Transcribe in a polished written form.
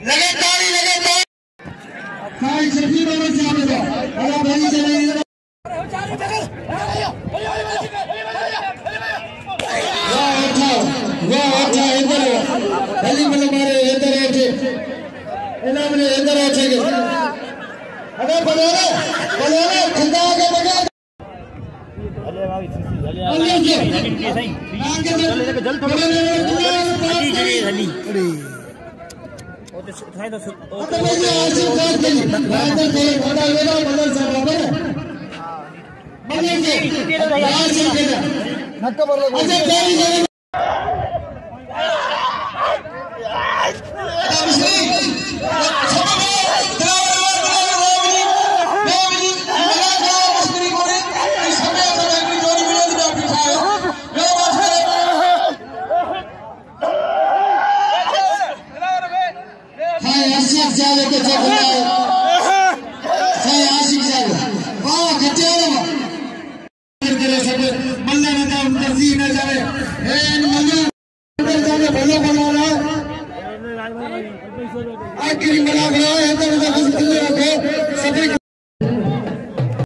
लगे ताली हां शफी बाबा से आवे तो अरे भाई चले इधर वाह अच्छा इधर गली में मारे इधर आके इना में इधर आके अरे बलोरे खुदा के बगैर आखिरी बना